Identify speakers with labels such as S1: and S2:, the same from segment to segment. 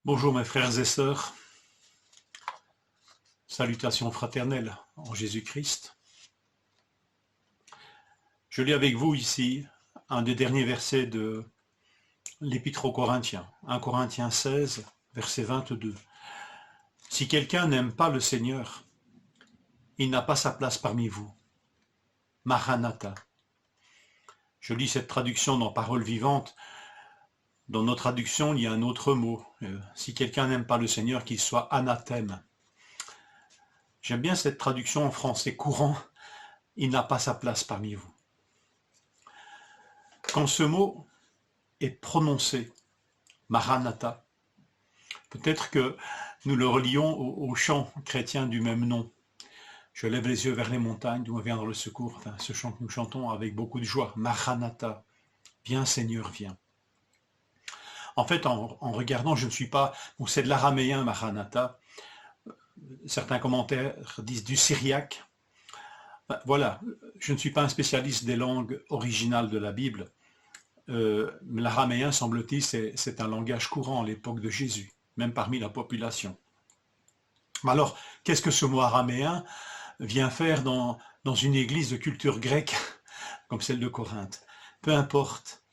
S1: Bonjour mes frères et sœurs, salutations fraternelles en Jésus-Christ. Je lis avec vous ici un des derniers versets de l'Épître aux Corinthiens, 1 Corinthiens 16, verset 22. Si quelqu'un n'aime pas le Seigneur, il n'a pas sa place parmi vous. Maranatha. Je lis cette traduction dans Paroles vivantes. Dans nos traductions, il y a un autre mot. Si quelqu'un n'aime pas le Seigneur, qu'il soit anathème. J'aime bien cette traduction en français courant. Il n'a pas sa place parmi vous. Quand ce mot est prononcé, Maranatha, peut-être que nous le relions au chant chrétien du même nom. Je lève les yeux vers les montagnes, d'où me viendra le secours. Enfin, ce chant que nous chantons avec beaucoup de joie. Maranatha, viens Seigneur, viens. En fait, en regardant, je ne suis pas... Bon, c'est de l'araméen, Maranatha. Certains commentaires disent du syriaque. Voilà, je ne suis pas un spécialiste des langues originales de la Bible. L'araméen, semble-t-il, c'est un langage courant à l'époque de Jésus, même parmi la population. Alors, qu'est-ce que ce mot araméen vient faire dans une église de culture grecque, comme celle de Corinthe? Peu importe.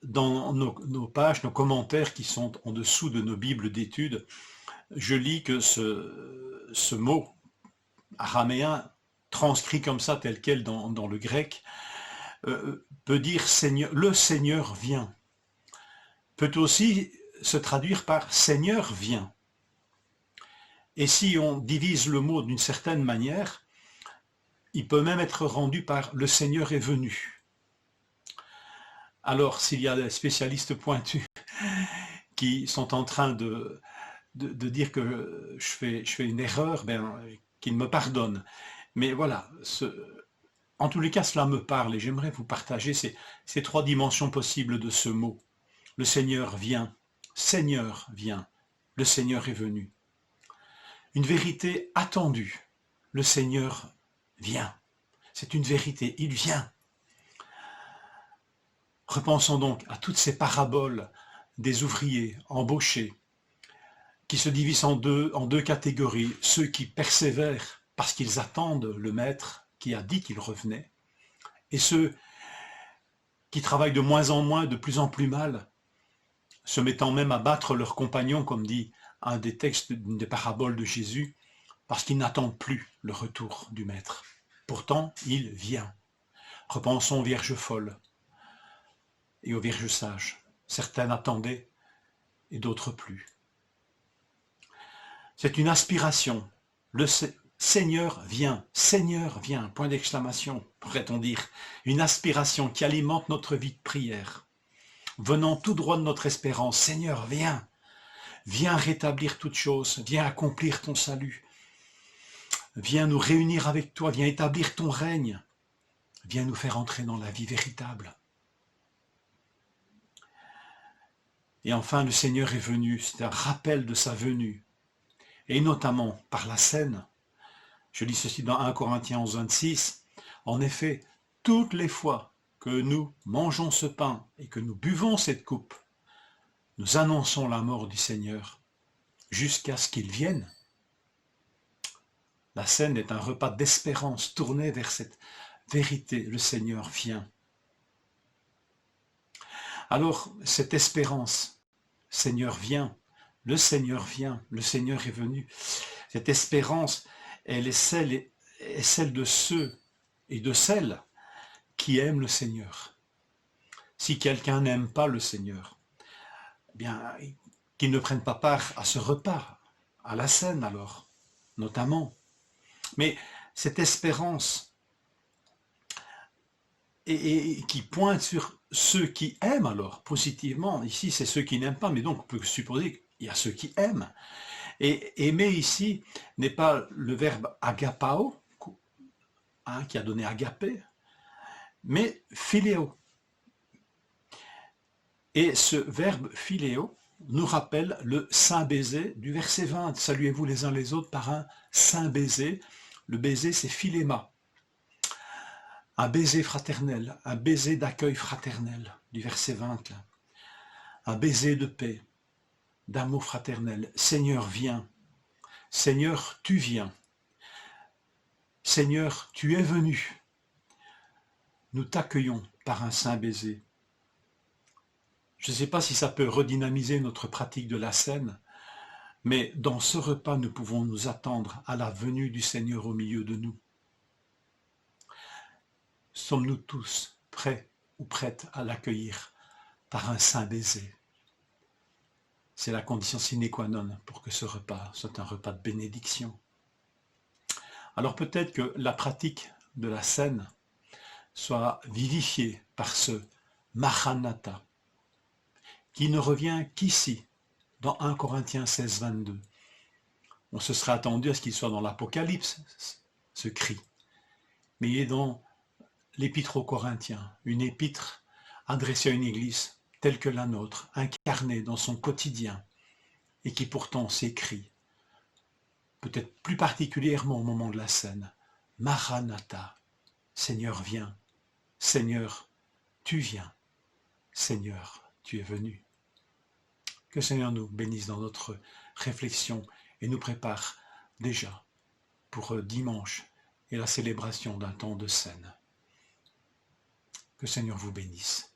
S1: Dans nos pages, nos commentaires qui sont en dessous de nos bibles d'études, je lis que ce mot araméen, transcrit comme ça, tel quel dans le grec, peut dire Seigneur, le Seigneur vient. Peut aussi se traduire par Seigneur vient. Et si on divise le mot d'une certaine manière, il peut même être rendu par le Seigneur est venu. Alors, s'il y a des spécialistes pointus qui sont en train de dire que je fais une erreur, qu'ils me pardonnent. Mais voilà, en tous les cas, cela me parle et j'aimerais vous partager ces trois dimensions possibles de ce mot. Le Seigneur vient, le Seigneur est venu. Une vérité attendue, le Seigneur vient. C'est une vérité, il vient. Repensons donc à toutes ces paraboles des ouvriers embauchés qui se divisent en deux catégories, ceux qui persévèrent parce qu'ils attendent le maître qui a dit qu'il revenait, et ceux qui travaillent de moins en moins, de plus en plus mal, se mettant même à battre leurs compagnons, comme dit un des textes d'une des paraboles de Jésus, parce qu'ils n'attendent plus le retour du maître. Pourtant, il vient. Repensons aux vierges folles et aux vierges sages. Certaines attendaient et d'autres plus. C'est une aspiration. Le Seigneur vient, point d'exclamation, pourrait-on dire. Une aspiration qui alimente notre vie de prière. Venant tout droit de notre espérance, Seigneur, viens. Viens rétablir toutes choses, viens accomplir ton salut. Viens nous réunir avec toi, viens établir ton règne. Viens nous faire entrer dans la vie véritable. Et enfin, le Seigneur est venu, c'est un rappel de sa venue. Et notamment par la scène. Je lis ceci dans 1 Corinthiens 11, 26. En effet, toutes les fois que nous mangeons ce pain et que nous buvons cette coupe, nous annonçons la mort du Seigneur jusqu'à ce qu'il vienne. La scène est un repas d'espérance tourné vers cette vérité. Le Seigneur vient. Alors, cette espérance, Seigneur vient, le Seigneur vient, le Seigneur est venu. Cette espérance, elle est celle de ceux et de celles qui aiment le Seigneur. Si quelqu'un n'aime pas le Seigneur, eh bien, qu'il ne prenne pas part à ce repas, à la scène alors, notamment. Mais cette espérance et qui pointe sur ceux qui aiment alors, positivement, ici c'est ceux qui n'aiment pas, mais donc on peut supposer qu'il y a ceux qui aiment. Et aimer ici n'est pas le verbe agapao, qui a donné agapé, mais philéo. Et ce verbe philéo nous rappelle le saint baiser du verset 20. Saluez-vous les uns les autres par un saint baiser. Le baiser, c'est philéma. Un baiser fraternel, un baiser d'accueil fraternel, du verset 20. Là. Un baiser de paix. d'amour fraternel. Seigneur, viens. Seigneur, tu viens. Seigneur, tu es venu. Nous t'accueillons par un saint baiser. Je ne sais pas si ça peut redynamiser notre pratique de la scène, mais dans ce repas, nous pouvons nous attendre à la venue du Seigneur au milieu de nous. Sommes-nous tous prêts ou prêtes à l'accueillir par un saint baiser? C'est la condition sine qua non pour que ce repas soit un repas de bénédiction. Alors peut-être que la pratique de la scène soit vivifiée par ce Maranatha, qui ne revient qu'ici, dans 1 Corinthiens 16, 22. On se serait attendu à ce qu'il soit dans l'Apocalypse, ce cri. Mais il est dans l'Épître aux Corinthiens, une épître adressée à une église telle que la nôtre, incarnée dans son quotidien, et qui pourtant s'écrit, peut-être plus particulièrement au moment de la scène, Maranatha, Seigneur viens, Seigneur tu viens, Seigneur tu es venu. Que le Seigneur nous bénisse dans notre réflexion et nous prépare déjà pour dimanche et la célébration d'un temps de scène. Que le Seigneur vous bénisse.